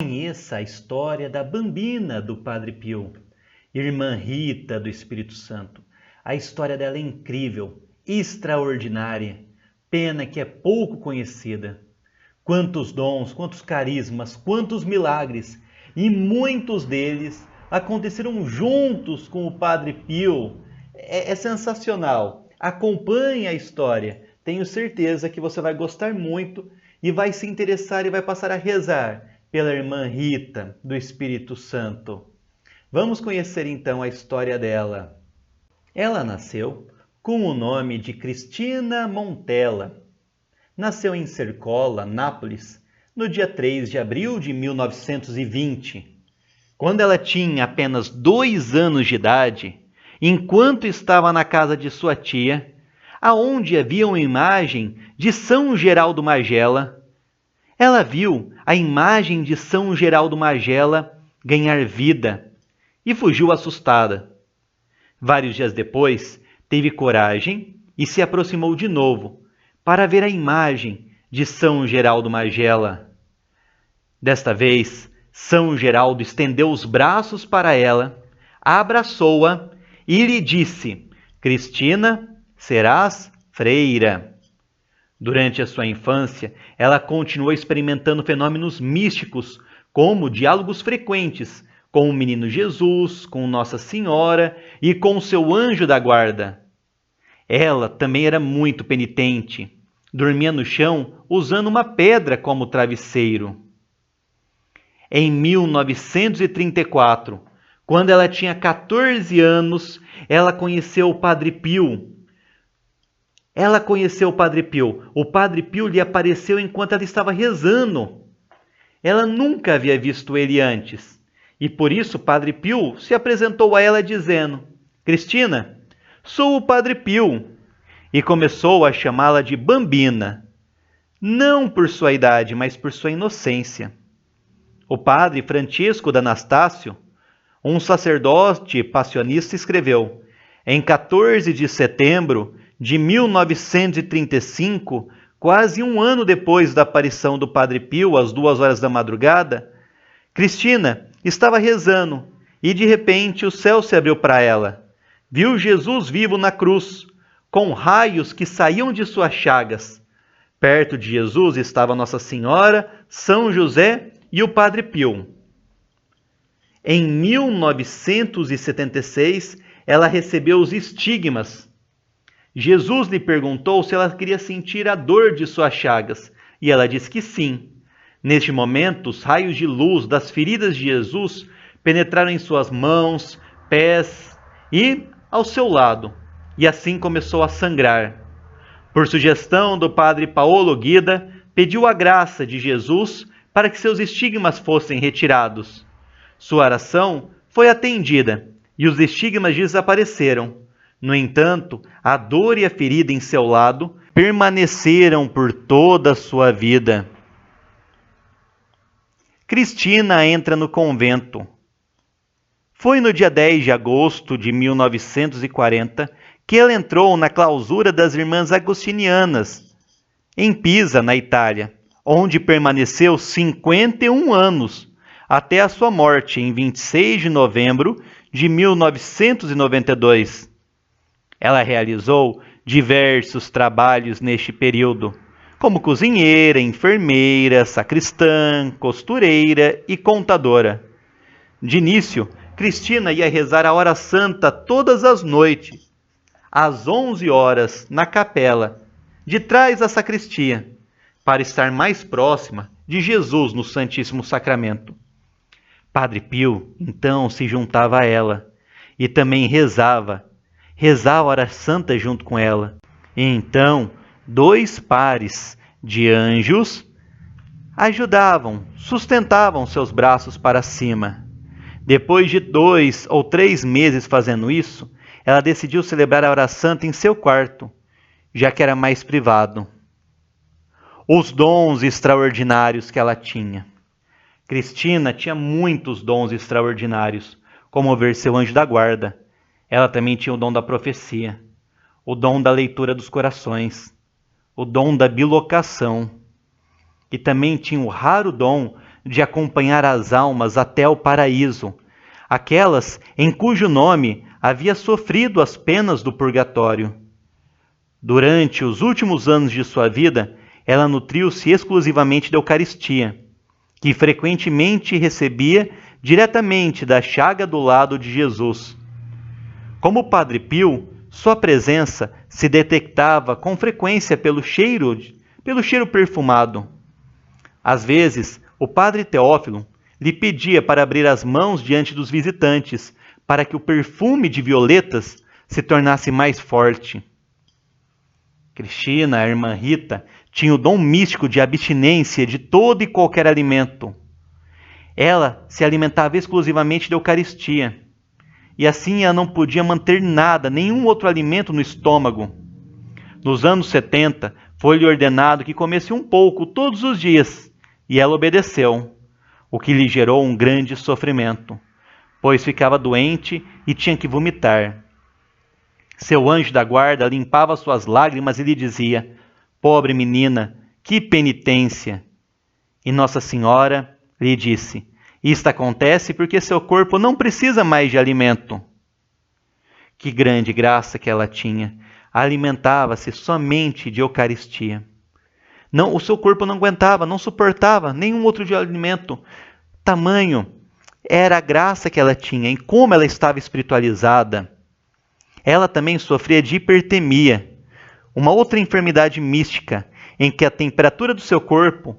Conheça a história da Bambina do Padre Pio, irmã Rita do Espírito Santo. A história dela é incrível, extraordinária, pena que é pouco conhecida. Quantos dons, quantos carismas, quantos milagres, e muitos deles aconteceram juntos com o Padre Pio. É sensacional. Acompanhe a história. Tenho certeza que você vai gostar muito e vai se interessar e vai passar a rezar pela irmã Rita do Espírito Santo. Vamos conhecer então a história dela. Ela nasceu com o nome de Cristina Montella. Nasceu em Cercola, Nápoles, no dia 3 de abril de 1920. Quando ela tinha apenas 2 anos de idade, enquanto estava na casa de sua tia, aonde havia uma imagem de São Geraldo Magela, ela viu a imagem de São Geraldo Magela ganhar vida e fugiu assustada. Vários dias depois, teve coragem e se aproximou de novo para ver a imagem de São Geraldo Magela. Desta vez, São Geraldo estendeu os braços para ela, abraçou-a e lhe disse: Cristina, serás freira. Durante a sua infância, ela continuou experimentando fenômenos místicos, como diálogos frequentes com o menino Jesus, com Nossa Senhora e com seu anjo da guarda. Ela também era muito penitente. Dormia no chão usando uma pedra como travesseiro. Em 1934, quando ela tinha 14 anos, ela conheceu o Padre Pio. O Padre Pio lhe apareceu enquanto ela estava rezando. Ela nunca havia visto ele antes. E por isso o Padre Pio se apresentou a ela dizendo: Cristina, sou o Padre Pio. E começou a chamá-la de Bambina. Não por sua idade, mas por sua inocência. O padre Francisco d'Anastácio, um sacerdote passionista, escreveu: em 14 de setembro de 1935, quase um ano depois da aparição do Padre Pio, às 2 horas da madrugada, Cristina estava rezando e de repente o céu se abriu para ela. Viu Jesus vivo na cruz, com raios que saíam de suas chagas. Perto de Jesus estava Nossa Senhora, São José e o Padre Pio. Em 1976, ela recebeu os estigmas. Jesus lhe perguntou se ela queria sentir a dor de suas chagas, e ela disse que sim. Neste momento, os raios de luz das feridas de Jesus penetraram em suas mãos, pés e ao seu lado, e assim começou a sangrar. Por sugestão do padre Paolo Guida, pediu a graça de Jesus para que seus estigmas fossem retirados. Sua oração foi atendida e os estigmas desapareceram. No entanto, a dor e a ferida em seu lado permaneceram por toda a sua vida. Cristina entra no convento. Foi no dia 10 de agosto de 1940 que ela entrou na clausura das Irmãs Agostinianas, em Pisa, na Itália, onde permaneceu 51 anos, até a sua morte em 26 de novembro de 1992. Ela realizou diversos trabalhos neste período, como cozinheira, enfermeira, sacristã, costureira e contadora. De início, Cristina ia rezar a hora santa todas as noites, às 11 horas, na capela, de trás da sacristia, para estar mais próxima de Jesus no Santíssimo Sacramento. Padre Pio, então, se juntava a ela e também rezava a hora santa junto com ela. E então, 2 pares de anjos ajudavam, sustentavam seus braços para cima. Depois de 2 ou 3 meses fazendo isso, ela decidiu celebrar a hora santa em seu quarto, já que era mais privado. Os dons extraordinários que ela tinha. Cristina tinha muitos dons extraordinários, como ver seu anjo da guarda. Ela também tinha o dom da profecia, o dom da leitura dos corações, o dom da bilocação, e também tinha o raro dom de acompanhar as almas até o paraíso, aquelas em cujo nome havia sofrido as penas do purgatório. Durante os últimos anos de sua vida, ela nutriu-se exclusivamente da Eucaristia, que frequentemente recebia diretamente da chaga do lado de Jesus. Como Padre Pio, sua presença se detectava com frequência pelo cheiro perfumado. Às vezes, o Padre Teófilo lhe pedia para abrir as mãos diante dos visitantes, para que o perfume de violetas se tornasse mais forte. Cristina, a irmã Rita, tinha o dom místico de abstinência de todo e qualquer alimento. Ela se alimentava exclusivamente da Eucaristia, e assim ela não podia manter nada, nenhum outro alimento no estômago. Nos anos 70, foi-lhe ordenado que comesse um pouco todos os dias, e ela obedeceu, o que lhe gerou um grande sofrimento, pois ficava doente e tinha que vomitar. Seu anjo da guarda limpava suas lágrimas e lhe dizia: pobre menina, que penitência! E Nossa Senhora lhe disse: isto acontece porque seu corpo não precisa mais de alimento. Que grande graça que ela tinha! Alimentava-se somente de Eucaristia. Não, o seu corpo não aguentava, não suportava nenhum outro de alimento. Tamanho era a graça que ela tinha e como ela estava espiritualizada. Ela também sofria de hipertemia, uma outra enfermidade mística, em que a temperatura do seu corpo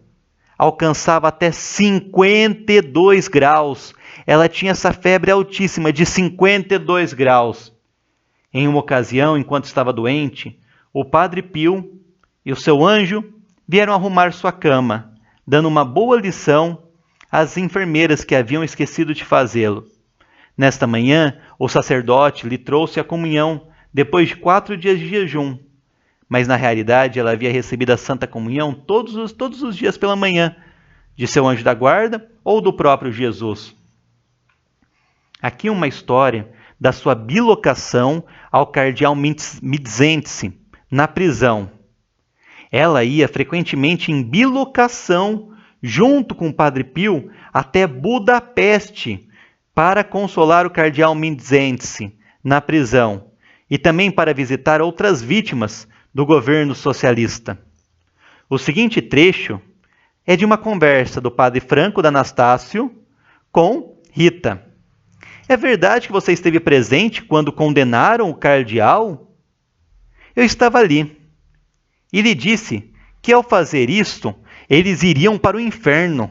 alcançava até 52 graus. Ela tinha essa febre altíssima de 52 graus. Em uma ocasião, enquanto estava doente, o Padre Pio e o seu anjo vieram arrumar sua cama, dando uma boa lição às enfermeiras que haviam esquecido de fazê-lo. Nesta manhã, o sacerdote lhe trouxe a comunhão depois de 4 dias de jejum. Mas na realidade ela havia recebido a Santa Comunhão todos os dias pela manhã, de seu anjo da guarda ou do próprio Jesus. Aqui uma história da sua bilocação ao cardeal Mizentse, na prisão. Ela ia frequentemente em bilocação junto com o Padre Pio até Budapeste, para consolar o cardeal Mizentse na prisão e também para visitar outras vítimas do governo socialista. O seguinte trecho é de uma conversa do Padre Franco D'Anastácio com Rita. É verdade que você esteve presente quando condenaram o cardeal? Eu estava ali e lhe disse que ao fazer isto, eles iriam para o inferno.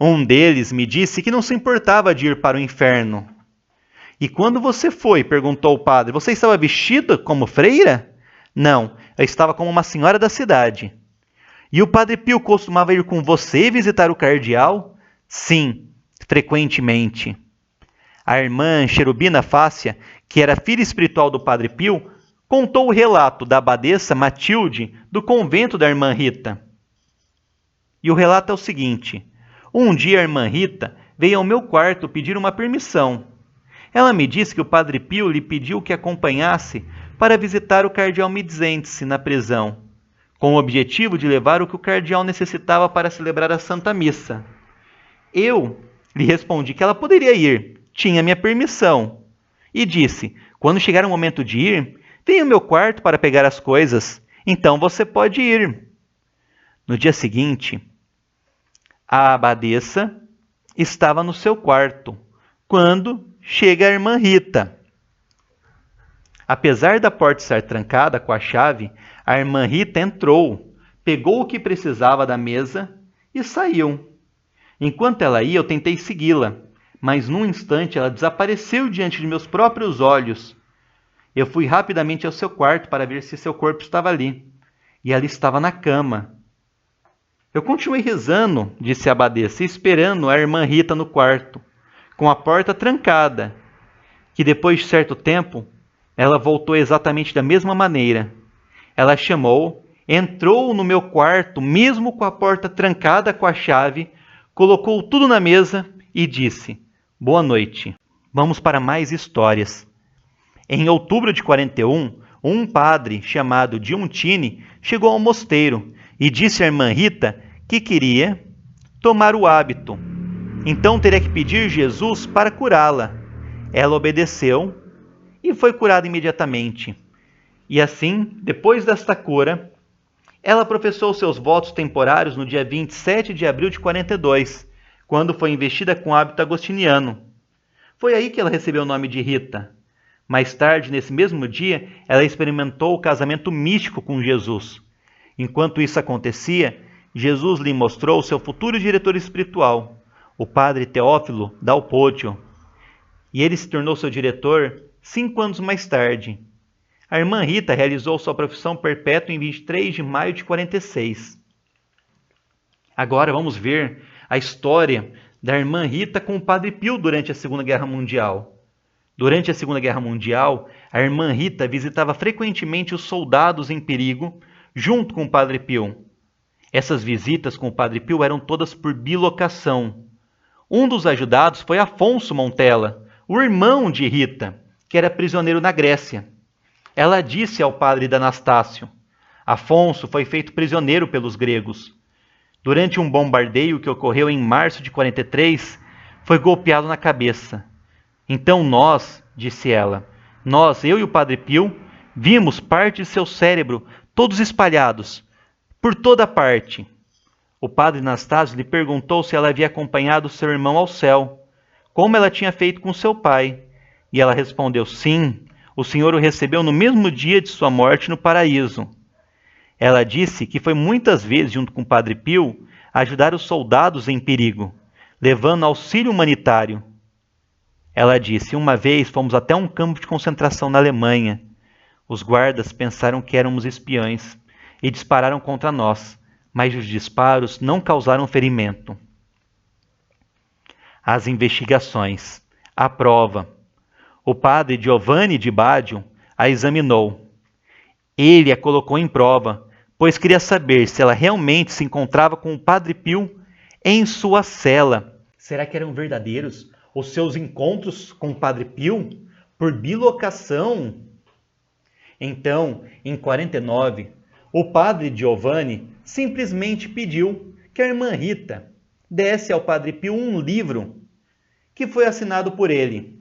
Um deles me disse que não se importava de ir para o inferno. E quando você foi? Perguntou o padre. Você estava vestida como freira? Não, eu estava como uma senhora da cidade. E o Padre Pio costumava ir com você visitar o cardeal? Sim, frequentemente. A irmã Cherubina Fácia, que era filha espiritual do Padre Pio, contou o relato da abadesa Matilde do convento da irmã Rita. E o relato é o seguinte: um dia a irmã Rita veio ao meu quarto pedir uma permissão. Ela me disse que o Padre Pio lhe pediu que acompanhasse para visitar o cardeal Mizentse na prisão, com o objetivo de levar o que o cardeal necessitava para celebrar a Santa Missa. Eu lhe respondi que ela poderia ir, tinha minha permissão, e disse: quando chegar o momento de ir, venha ao meu quarto para pegar as coisas, então você pode ir. No dia seguinte, a abadesa estava no seu quarto, quando chega a irmã Rita. Apesar da porta estar trancada com a chave, a irmã Rita entrou, pegou o que precisava da mesa e saiu. Enquanto ela ia, eu tentei segui-la, mas num instante ela desapareceu diante de meus próprios olhos. Eu fui rapidamente ao seu quarto para ver se seu corpo estava ali, e ela estava na cama. Eu continuei rezando, disse a abadesa, esperando a irmã Rita no quarto, com a porta trancada, que depois de certo tempo, ela voltou exatamente da mesma maneira. Ela chamou, entrou no meu quarto, mesmo com a porta trancada com a chave, colocou tudo na mesa e disse: boa noite, vamos para mais histórias. Em outubro de 41, um padre chamado Diontini chegou ao mosteiro e disse à irmã Rita que queria tomar o hábito. Então teria que pedir Jesus para curá-la. Ela obedeceu e foi curada imediatamente. E assim, depois desta cura, ela professou seus votos temporários no dia 27 de abril de 42, quando foi investida com o hábito agostiniano. Foi aí que ela recebeu o nome de Rita. Mais tarde, nesse mesmo dia, ela experimentou o casamento místico com Jesus. Enquanto isso acontecia, Jesus lhe mostrou seu futuro diretor espiritual, o padre Teófilo Dalpódio, e ele se tornou seu diretor 5 anos mais tarde. A irmã Rita realizou sua profissão perpétua em 23 de maio de 46. Agora vamos ver a história da irmã Rita com o Padre Pio durante a Segunda Guerra Mundial. Durante a Segunda Guerra Mundial, a irmã Rita visitava frequentemente os soldados em perigo junto com o Padre Pio. Essas visitas com o Padre Pio eram todas por bilocação. Um dos ajudados foi Afonso Montella, o irmão de Rita, que era prisioneiro na Grécia. Ela disse ao padre Anastácio: Afonso foi feito prisioneiro pelos gregos. Durante um bombardeio que ocorreu em março de 43, foi golpeado na cabeça. Então nós, disse ela, eu e o Padre Pio, vimos parte de seu cérebro, todos espalhados, por toda parte. O padre Anastácio lhe perguntou se ela havia acompanhado seu irmão ao céu, como ela tinha feito com seu pai. E ela respondeu, sim, o Senhor o recebeu no mesmo dia de sua morte no paraíso. Ela disse que foi muitas vezes, junto com o Padre Pio, ajudar os soldados em perigo, levando auxílio humanitário. Ela disse, uma vez fomos até um campo de concentração na Alemanha. Os guardas pensaram que éramos espiões e dispararam contra nós, mas os disparos não causaram ferimento. As investigações. A prova. O padre Giovanni de Badio a examinou. Ele a colocou em prova, pois queria saber se ela realmente se encontrava com o Padre Pio em sua cela. Será que eram verdadeiros os seus encontros com o Padre Pio por bilocação? Então, em 49, o padre Giovanni simplesmente pediu que a irmã Rita desse ao Padre Pio um livro que foi assinado por ele.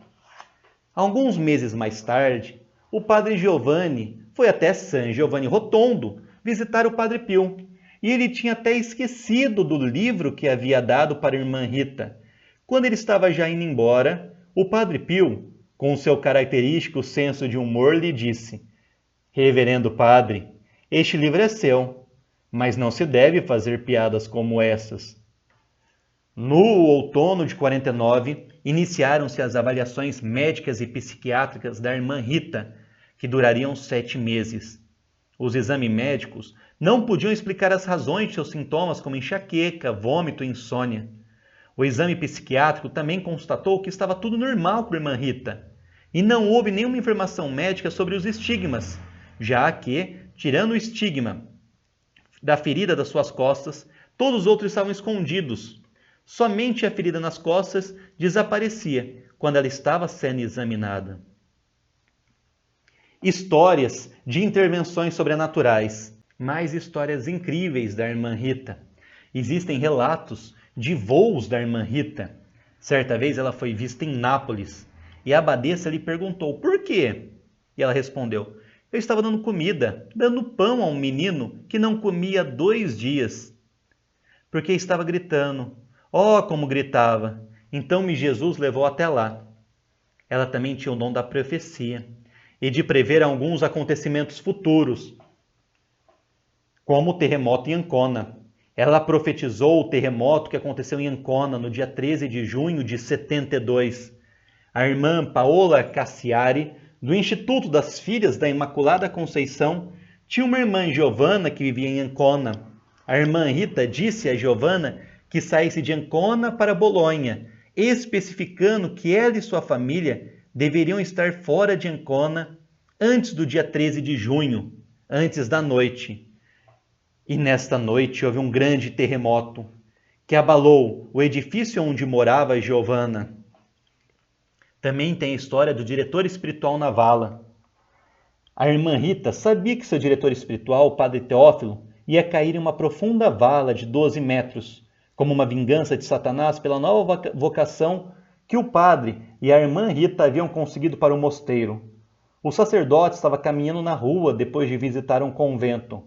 Alguns meses mais tarde, o padre Giovanni foi até San Giovanni Rotondo visitar o Padre Pio, e ele tinha até esquecido do livro que havia dado para a irmã Rita. Quando ele estava já indo embora, o Padre Pio, com seu característico senso de humor, lhe disse: Reverendo Padre, este livro é seu, mas não se deve fazer piadas como essas. No outono de 49, iniciaram-se as avaliações médicas e psiquiátricas da irmã Rita, que durariam 7 meses. Os exames médicos não podiam explicar as razões de seus sintomas, como enxaqueca, vômito e insônia. O exame psiquiátrico também constatou que estava tudo normal com a irmã Rita, e não houve nenhuma informação médica sobre os estigmas, já que, tirando o estigma da ferida das suas costas, todos os outros estavam escondidos. Somente a ferida nas costas desaparecia quando ela estava sendo examinada. Histórias de intervenções sobrenaturais. Mais histórias incríveis da irmã Rita. Existem relatos de voos da irmã Rita. Certa vez ela foi vista em Nápoles e a abadesa lhe perguntou por quê? E ela respondeu: eu estava dando comida, dando pão a um menino que não comia 2 dias. Porque estava gritando. Oh, como gritava! Então me Jesus levou até lá. Ela também tinha o dom da profecia e de prever alguns acontecimentos futuros, como o terremoto em Ancona. Ela profetizou o terremoto que aconteceu em Ancona no dia 13 de junho de 72. A irmã Paola Cassiari, do Instituto das Filhas da Imaculada Conceição, tinha uma irmã Giovanna que vivia em Ancona. A irmã Rita disse a Giovanna que saísse de Ancona para Bolonha, especificando que ela e sua família deveriam estar fora de Ancona antes do dia 13 de junho, antes da noite. E nesta noite houve um grande terremoto que abalou o edifício onde morava Giovanna. Também tem a história do diretor espiritual na vala. A irmã Rita sabia que seu diretor espiritual, o padre Teófilo, ia cair em uma profunda vala de 12 metros, como uma vingança de Satanás pela nova vocação que o padre e a irmã Rita haviam conseguido para o mosteiro. O sacerdote estava caminhando na rua depois de visitar um convento.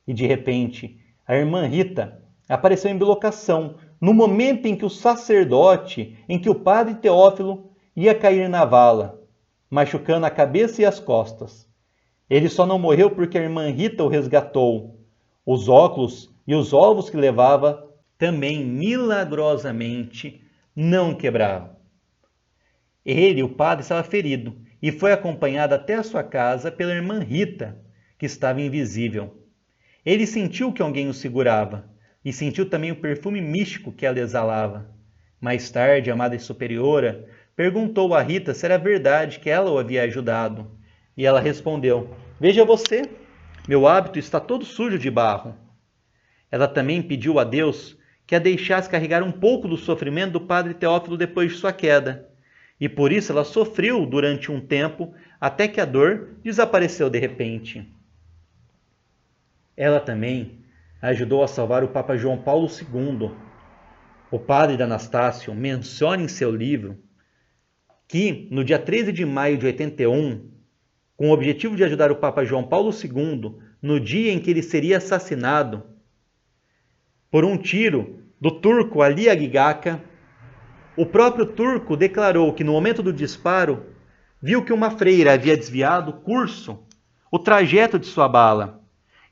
E de repente, a irmã Rita apareceu em bilocação, no momento em que o padre Teófilo ia cair na vala, machucando a cabeça e as costas. Ele só não morreu porque a irmã Rita o resgatou. Os óculos e os ovos que levava também milagrosamente não quebraram. Ele, o padre, estava ferido e foi acompanhado até a sua casa pela irmã Rita, que estava invisível. Ele sentiu que alguém o segurava e sentiu também o perfume místico que ela exalava. Mais tarde, a Madre Superiora perguntou a Rita se era verdade que ela o havia ajudado. E ela respondeu: "Veja você, meu hábito está todo sujo de barro." Ela também pediu a Deus que a deixasse carregar um pouco do sofrimento do padre Teófilo depois de sua queda. E por isso ela sofreu durante um tempo até que a dor desapareceu de repente. Ela também ajudou a salvar o Papa João Paulo II. O padre Anastácio menciona em seu livro que, no dia 13 de maio de 81, com o objetivo de ajudar o Papa João Paulo II, no dia em que ele seria assassinado por um tiro do turco Ali Agigaka, o próprio turco declarou que no momento do disparo viu que uma freira havia desviado o trajeto de sua bala.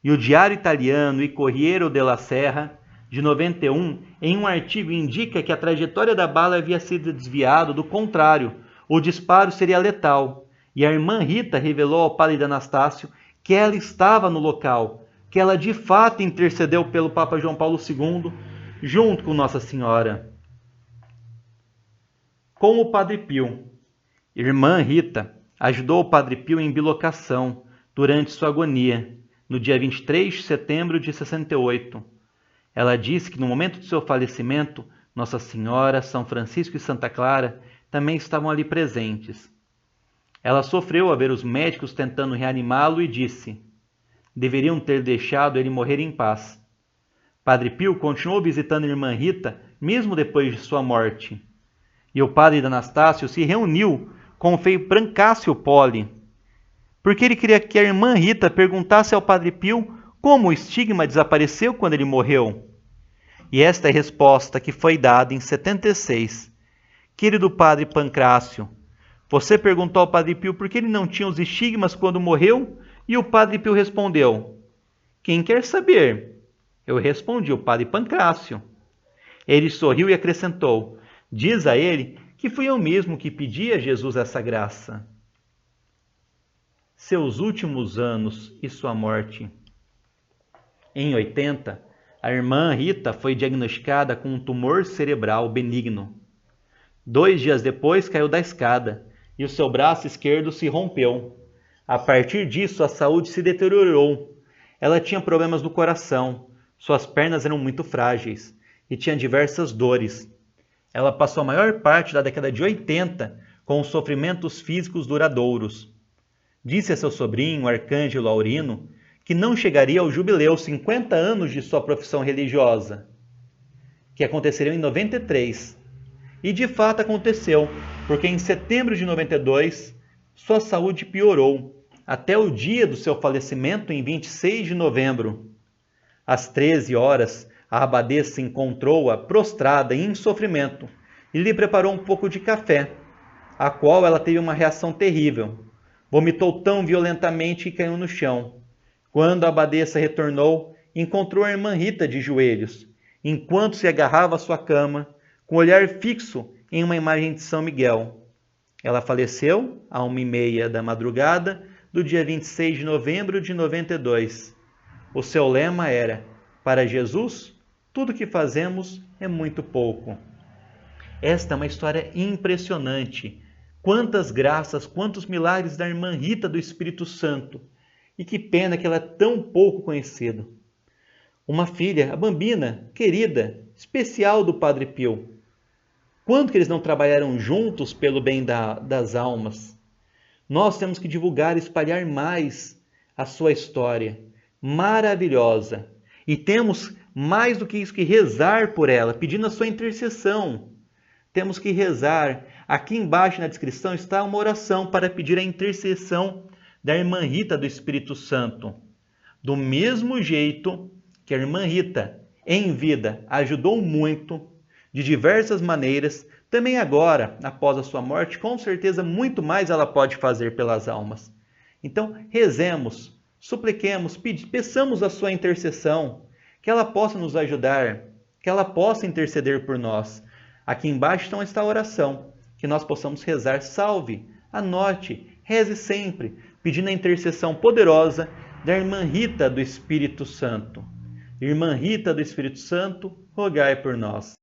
E o diário italiano Il Corriere della Sera, de 91, em um artigo indica que a trajetória da bala havia sido desviada, do contrário, o disparo seria letal. E a irmã Rita revelou ao padre Anastácio que ela estava no local, que ela de fato intercedeu pelo Papa João Paulo II, junto com Nossa Senhora. Com o Padre Pio. Irmã Rita ajudou o Padre Pio em bilocação durante sua agonia, no dia 23 de setembro de 68. Ela disse que no momento de seu falecimento, Nossa Senhora, São Francisco e Santa Clara também estavam ali presentes. Ela sofreu a ver os médicos tentando reanimá-lo e disse: deveriam ter deixado ele morrer em paz. Padre Pio continuou visitando a irmã Rita mesmo depois de sua morte. E o padre Anastácio se reuniu com o Frei Brancácio Poli, porque ele queria que a irmã Rita perguntasse ao padre Pio como o estigma desapareceu quando ele morreu. E esta é a resposta que foi dada em 76. Querido padre Pancrácio, você perguntou ao padre Pio por que ele não tinha os estigmas quando morreu? E o padre Pio respondeu: quem quer saber? Eu respondi: o padre Pancrácio. Ele sorriu e acrescentou: diz a ele que fui eu mesmo que pedi a Jesus essa graça. Seus últimos anos e sua morte. Em 80, a irmã Rita foi diagnosticada com um tumor cerebral benigno. 2 dias depois caiu da escada e o seu braço esquerdo se rompeu. A partir disso, a saúde se deteriorou. Ela tinha problemas no coração, suas pernas eram muito frágeis e tinha diversas dores. Ela passou a maior parte da década de 80 com sofrimentos físicos duradouros. Disse a seu sobrinho, Arcângelo Aurino, que não chegaria ao jubileu 50 anos de sua profissão religiosa, que aconteceria em 93. E de fato aconteceu, porque em setembro de 92, sua saúde piorou, até o dia do seu falecimento em 26 de novembro. Às 13 horas, a abadesa encontrou-a prostrada em sofrimento e lhe preparou um pouco de café, a qual ela teve uma reação terrível. Vomitou tão violentamente que caiu no chão. Quando a abadesa retornou, encontrou a irmã Rita de joelhos, enquanto se agarrava à sua cama, com o olhar fixo em uma imagem de São Miguel. Ela faleceu à 1h30 da madrugada do dia 26 de novembro de 92. O seu lema era: para Jesus, tudo que fazemos é muito pouco. Esta é uma história impressionante. Quantas graças, quantos milagres da irmã Rita do Espírito Santo. E que pena que ela é tão pouco conhecida. Uma filha, a Bambina, querida, especial do Padre Pio. Quanto que eles não trabalharam juntos pelo bem das almas? Nós temos que divulgar e espalhar mais a sua história maravilhosa. E temos mais do que isso que rezar por ela, pedindo a sua intercessão. Temos que rezar. Aqui embaixo na descrição está uma oração para pedir a intercessão da irmã Rita do Espírito Santo. Do mesmo jeito que a irmã Rita, em vida, ajudou muito, de diversas maneiras, também agora, após a sua morte, com certeza muito mais ela pode fazer pelas almas. Então, rezemos, supliquemos, peçamos a sua intercessão, que ela possa nos ajudar, que ela possa interceder por nós. Aqui embaixo então está a oração, que nós possamos rezar. Salve, anote, reze sempre, pedindo a intercessão poderosa da irmã Rita do Espírito Santo. Irmã Rita do Espírito Santo, rogai por nós.